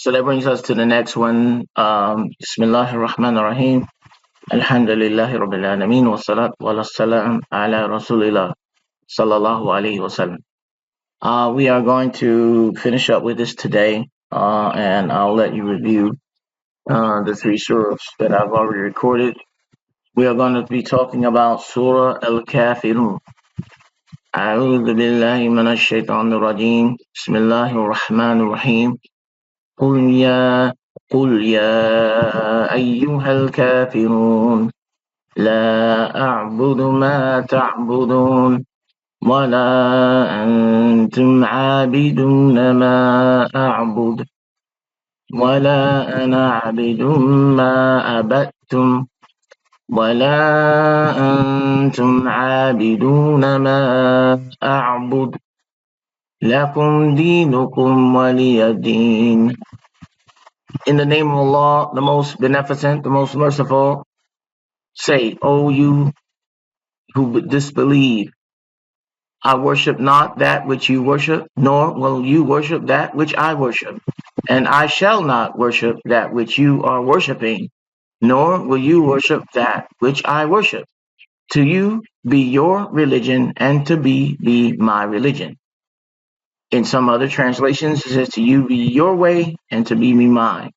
So that brings us to the next one. Bismillahir Rahmanir Rahim. Alhamdulillahi Rabbil Alameen. Wa salat wa salam ala Rasulillah sallallahu alayhi wa sallam. We are going to finish up with this today, and I'll let you review the three surahs that I've already recorded. We are going to be talking about Surah Al Kaafirun. أعوذ بالله من الشيطان الرجيم بسم الله الرحمن الرحيم قل يا أيها الكافرون لا أعبد ما تعبدون ولا أنتم عابدون ما أعبد ولا أنا عابد ما عبدتم ولا أنتم عابدون ما أعبد لكم دينكم ولي دين. In the name of Allah, the most beneficent, the most merciful, say, O you who disbelieve, I worship not that which you worship, nor will you worship that which I worship, and I shall not worship that which you are worshiping, nor will you worship that which I worship. To you be your religion, and to me be my religion. In some other translations, it says, to you be your way, and to me be mine.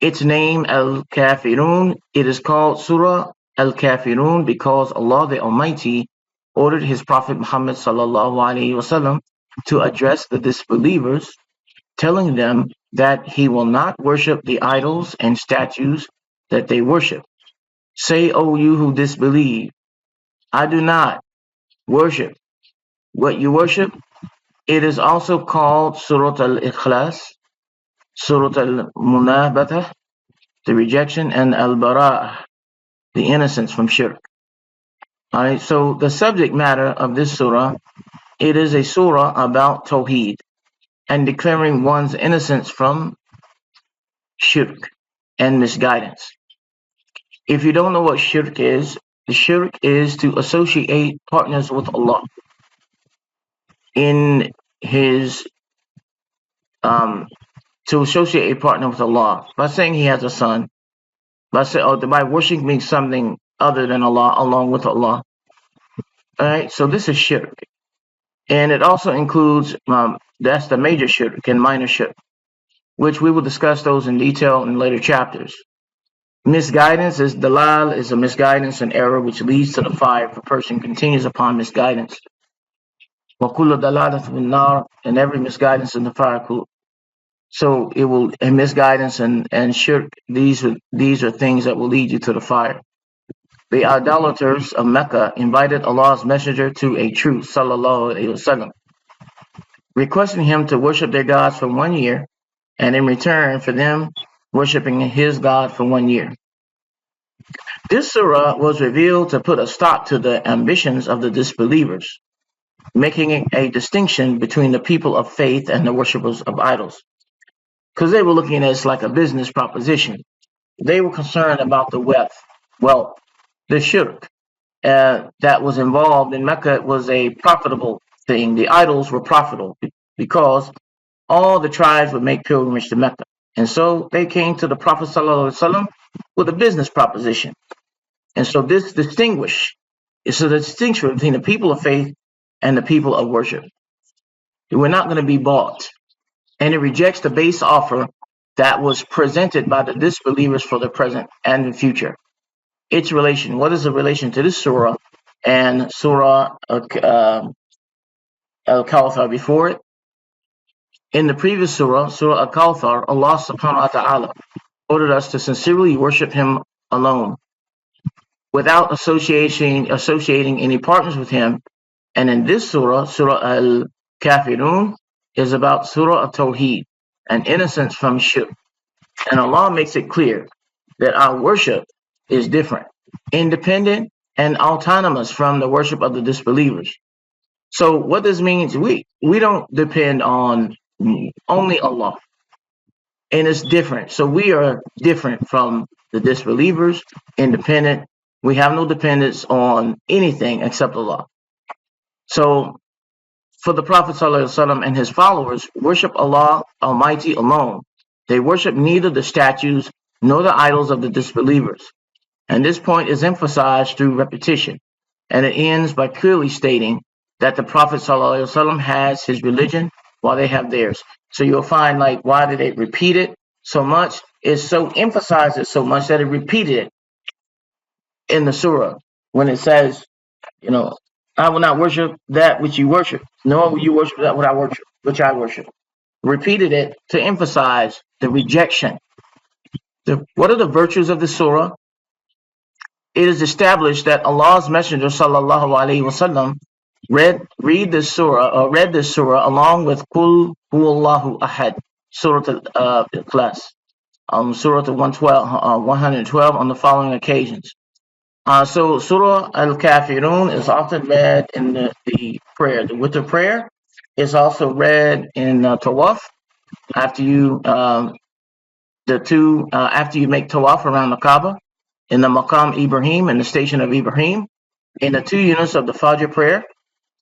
Its name, Al Kafirun, it is called Surah Al Kafirun because Allah the Almighty ordered His Prophet Muhammad sallallahu alaihi wasallam to address the disbelievers, telling them that He will not worship the idols and statues that they worship. Say, O you who disbelieve, I do not worship what you worship. It is also called Surah Al-Ikhlas, Surah Al-Munabatah, the rejection, and Al-Bara'ah, the innocence from shirk. Alright, so the subject matter of this surah, it is a surah about Tawheed and declaring one's innocence from shirk and misguidance. If you don't know what shirk is, the shirk is to associate partners with Allah in His to associate a partner with Allah by saying He has a son, by worshiping something other than Allah along with Allah. Alright, so this is shirk. And it also includes, that's the major shirk and minor shirk, which we will discuss those in detail in later chapters. Misguidance is dalal, is a misguidance and error which leads to the fire if a person continues upon misguidance. وَكُلُّ دَلَالَةٍ فِي النَّارِ, and every misguidance in the fire. So it will, and misguidance and shirk, these are things that will lead you to the fire. The idolaters of Mecca invited Allah's messenger to a truce, sallallahu alaihi wasallam, requesting him to worship their gods for 1 year, and in return for them worshiping his God for 1 year. This surah was revealed to put a stop to the ambitions of the disbelievers, making a distinction between the people of faith and the worshippers of idols, because they were looking at it like a business proposition. They were concerned about the wealth. The shirk that was involved in Mecca was a profitable thing. The idols were profitable because all the tribes would make pilgrimage to Mecca. And so they came to the Prophet ﷺ with a business proposition. And so this distinction between the people of faith and the people of worship. We're not going to be bought. And it rejects the base offer that was presented by the disbelievers for the present and the future. Its relation, what is the relation to this surah and Surah Al Kawthar before it? In the previous surah, Surah Al Kawthar, Allah subhanahu wa ta'ala ordered us to sincerely worship Him alone, without associating any partners with Him. And in this surah, Surah Al Kafirun, is about Surah Al Tawheed, and innocence from shirk. And Allah makes it clear that our worship is different, independent, and autonomous from the worship of the disbelievers. So what this means, we don't depend on only Allah, and it's different. So we are different from the disbelievers, independent. We have no dependence on anything except Allah. So for the Prophet ﷺ and his followers, worship Allah Almighty alone, They worship neither the statues nor the idols of the disbelievers. And this point is emphasized through repetition. And it ends by clearly stating that the Prophet ﷺ has his religion while they have theirs. So you'll find, like, why did they repeat it so much? It's so emphasized so much that it repeated it in the surah when it says, I will not worship that which you worship, nor will you worship that which I worship. Repeated it to emphasize the rejection. What are the virtues of the surah? It is established that Allah's Messenger sallallahu alaihi wasallam read this surah along with Qul Huwallahu Ahad, Surah Al-Ikhlas, Surah 112 on the following occasions. So Surah Al Kafirun is often read in the prayer. The witr prayer is also read in Tawaf after you after you make Tawaf around the Kaaba, in the Maqam Ibrahim, in the station of Ibrahim, in the 2 units of the Fajr prayer,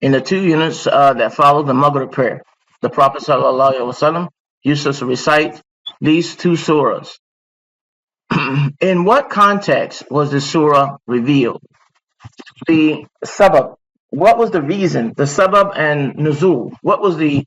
in the 2 units that follow the Maghrib prayer. The Prophet ﷺ used to recite these 2 surahs. In what context was the surah revealed? The sabab. What was the reason? The sabab and nuzul. What was the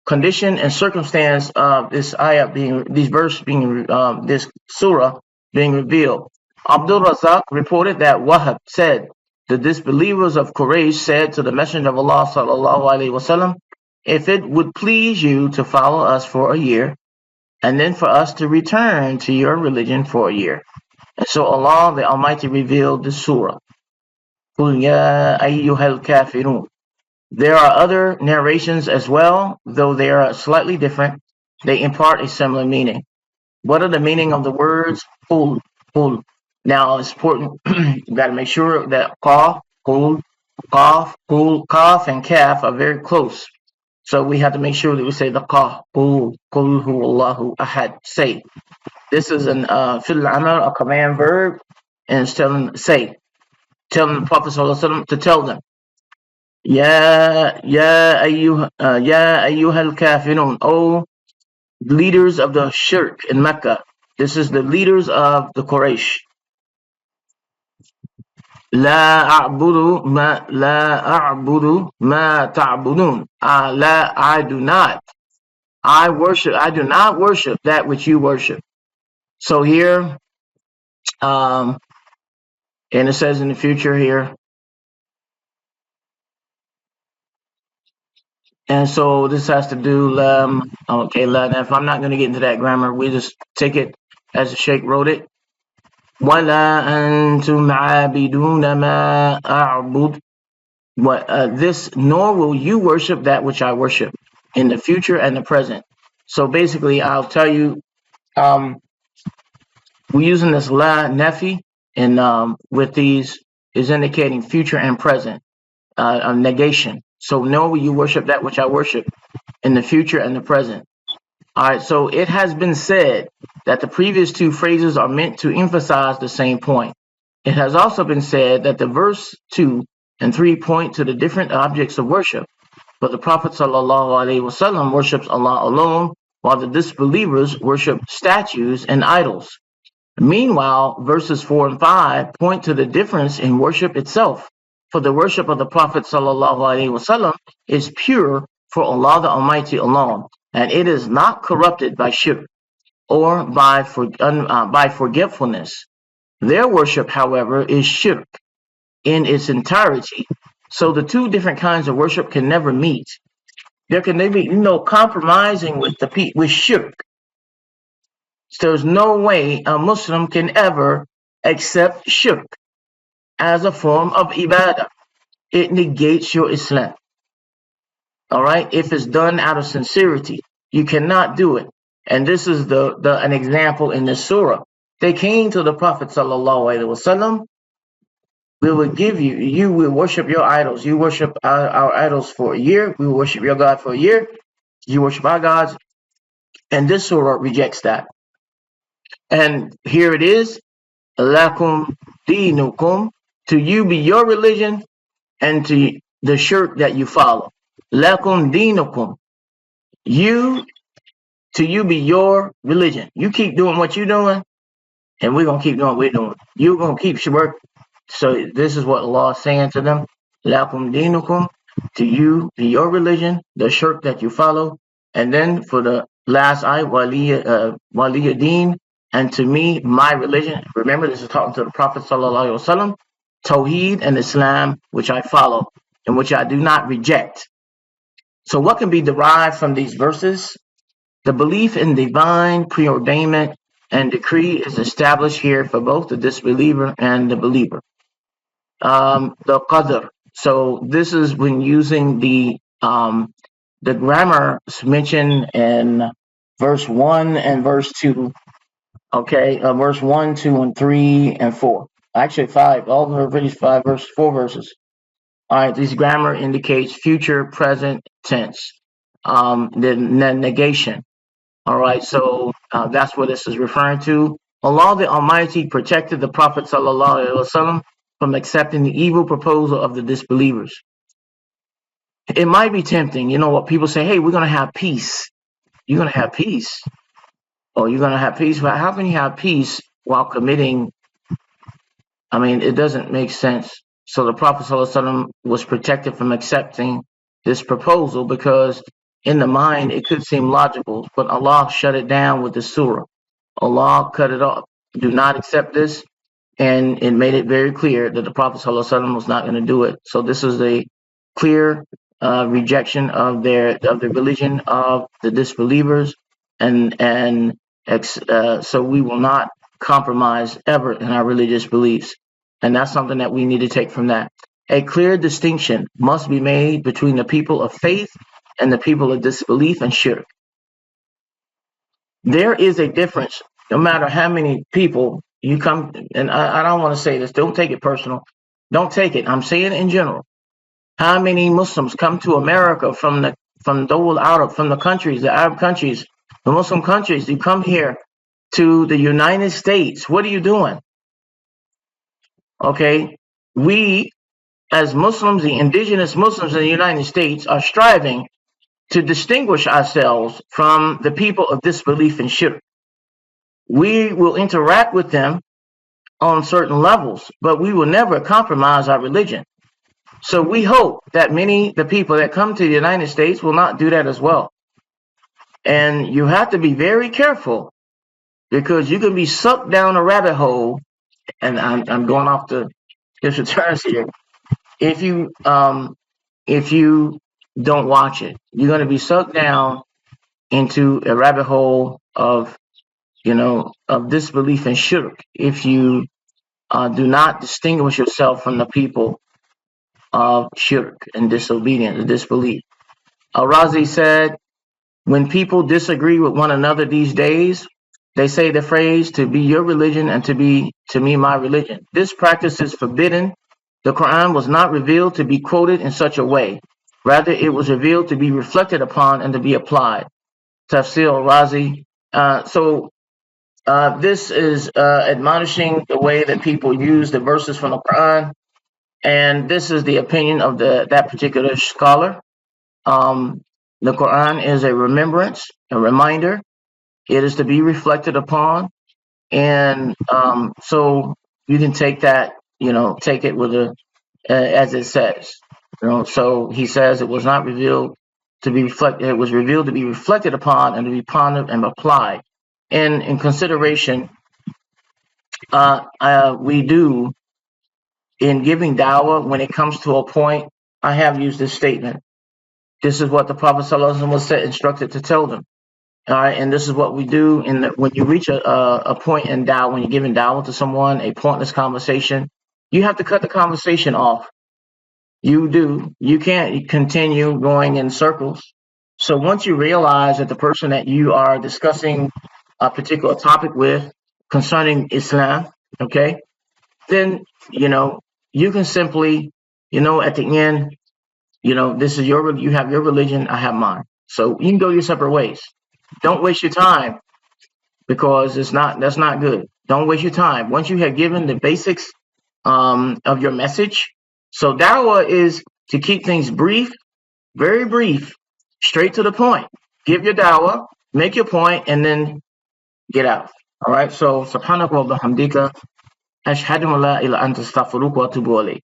condition and circumstance of this ayah this surah being revealed? Abdul Razak reported that Wahab said, the disbelievers of Quraysh said to the Messenger of Allah sallallahu alaihi wasallam, if it would please you to follow us for a year, and then for us to return to your religion for a year. And so Allah the Almighty revealed the surah. قُلْ يَا أَيُّهَا الْكَافِرُونَ. There are other narrations as well, though they are slightly different. They impart a similar meaning. What are the meaning of the words qul, qul? Now it's important, you got to make sure that qaf, qul, qaf, qul, qaf, and kaf are very close. So we have to make sure that we say the qaf, qul, qul huwallahu ahad, say. This is an fi'l amal, a command verb, and it's telling the Prophet ﷺ to tell them, Ya ayyuha al-kafirun, O leaders of the shirk in Mecca. This is the leaders of the Quraysh. La a'budu ma ta'budun. I do not worship that which you worship. So here, and it says in the future here, and so this has to do, okay, if I'm not going to get into that grammar, we just take it as the Shaykh wrote it. وَلَا أَنْتُمْ عَابِدُونَ مَا أَعْبُدُ. Nor will you worship that which I worship in the future and the present. So basically, I'll tell you, we're using this la nafi, and with these is indicating future and present, negation. So nor will you worship that which I worship in the future and the present. All right, so it has been said that the previous 2 phrases are meant to emphasize the same point. It has also been said that the verse 2 and 3 point to the different objects of worship, but the Prophet ﷺ worships Allah alone, while the disbelievers worship statues and idols. Meanwhile, verses 4 and 5 point to the difference in worship itself, for the worship of the Prophet ﷺ is pure for Allah the Almighty alone, and it is not corrupted by shirk or by forgetfulness. Their worship, however, is shirk in its entirety. So the 2 different kinds of worship can never meet. There can never be compromising with shirk. So there's no way a Muslim can ever accept shirk as a form of ibadah. It negates your Islam. All right, if it's done out of sincerity, you cannot do it. And this is an example in this surah. They came to the Prophet ﷺ. We will give you will worship your idols. You worship our idols for a year. We will worship your God for a year. You worship our gods. And this surah rejects that. And here it is, lakum dinukum, to you be your religion, and to the shirk that you follow. Lakum dinukum. You to you be your religion. You keep doing what you're doing, and we're going to keep doing what we're doing. You're going to keep work. So this is what Allah is saying to them. Lakum dinukum, to you be your religion, the shirk that you follow. And then for the last ayah, Wali-Uddin, and to me, my religion. Remember, this is talking to the Prophet sallallahu alaihi wasallam. Tawheed and Islam, which I follow and which I do not reject. So what can be derived from these verses? The belief in divine preordainment and decree is established here for both the disbeliever and the believer. The qadr. So this is when using the grammar mentioned in verse 1 and verse 2. Okay, verse 1, 2, and 3, and 4. Actually, 5. All of these 4 verses. All right, this grammar indicates future, present tense. The negation. All right, so that's what this is referring to. Allah the Almighty protected the Prophet sallallahu alaihi wasallam from accepting the evil proposal of the disbelievers. It might be tempting, you know what people say, hey, we're going to have peace. You're going to have peace. Oh, you're going to have peace? But how can you have peace while committing? I mean, it doesn't make sense. So the Prophet ﷺ was protected from accepting this proposal because in the mind, it could seem logical, but Allah shut it down with the surah. Allah cut it off. Do not accept this. And it made it very clear that the Prophet ﷺ was not going to do it. So this is a clear rejection of the religion of the disbelievers, and so we will not compromise ever in our religious beliefs. And that's something that we need to take from that. A clear distinction must be made between the people of faith and the people of disbelief and shirk. There is a difference, no matter how many people you come, and I don't want to say this, don't take it personal. Don't take it. I'm saying it in general. How many Muslims come to America from the countries, the Arab countries, the Muslim countries? You come here to the United States. What are you doing? Okay, we as Muslims, the indigenous Muslims in the United States, are striving to distinguish ourselves from the people of disbelief and shirk. We will interact with them on certain levels, but we will never compromise our religion. So we hope that the people that come to the United States will not do that as well. And you have to be very careful because you can be sucked down a rabbit hole. And I'm going off the different terms here. If you don't watch it, you're going to be sucked down into a rabbit hole of disbelief and shirk if you do not distinguish yourself from the people of shirk and disobedience and disbelief. Al-Razi said, when people disagree with one another these days, they say the phrase, to be your religion and to me my religion. This practice is forbidden. The Quran was not revealed to be quoted in such a way. Rather, it was revealed to be reflected upon and to be applied. Tafsir al-Razi. So this is admonishing the way that people use the verses from the Quran. And this is the opinion of that particular scholar. The Quran is a remembrance, a reminder. It is to be reflected upon. And so you can take that, take it with as it says. So he says it was not revealed to be reflected. It was revealed to be reflected upon and to be pondered and applied. And in consideration, we do, in giving dawah, when it comes to a point, I have used this statement. This is what the Prophet ﷺ was instructed to tell them. All right, and this is what we do when you reach a point in dawah, when you're giving dawah to someone, a pointless conversation, you have to cut the conversation off. You do. You can't continue going in circles. So once you realize that the person that you are discussing a particular topic with concerning Islam, okay, then, you can simply, at the end, this is you have your religion, I have mine. So you can go your separate ways. Don't waste your time because that's not good. Don't waste your time. Once you have given the basics of your message, so dawah is to keep things brief, very brief, straight to the point. Give your dawah, Make your point and then get out. All right. So subhanaka wa bihamdika ashhadu an la ilaha illa anta astaghfiruka wa atubu ilayk.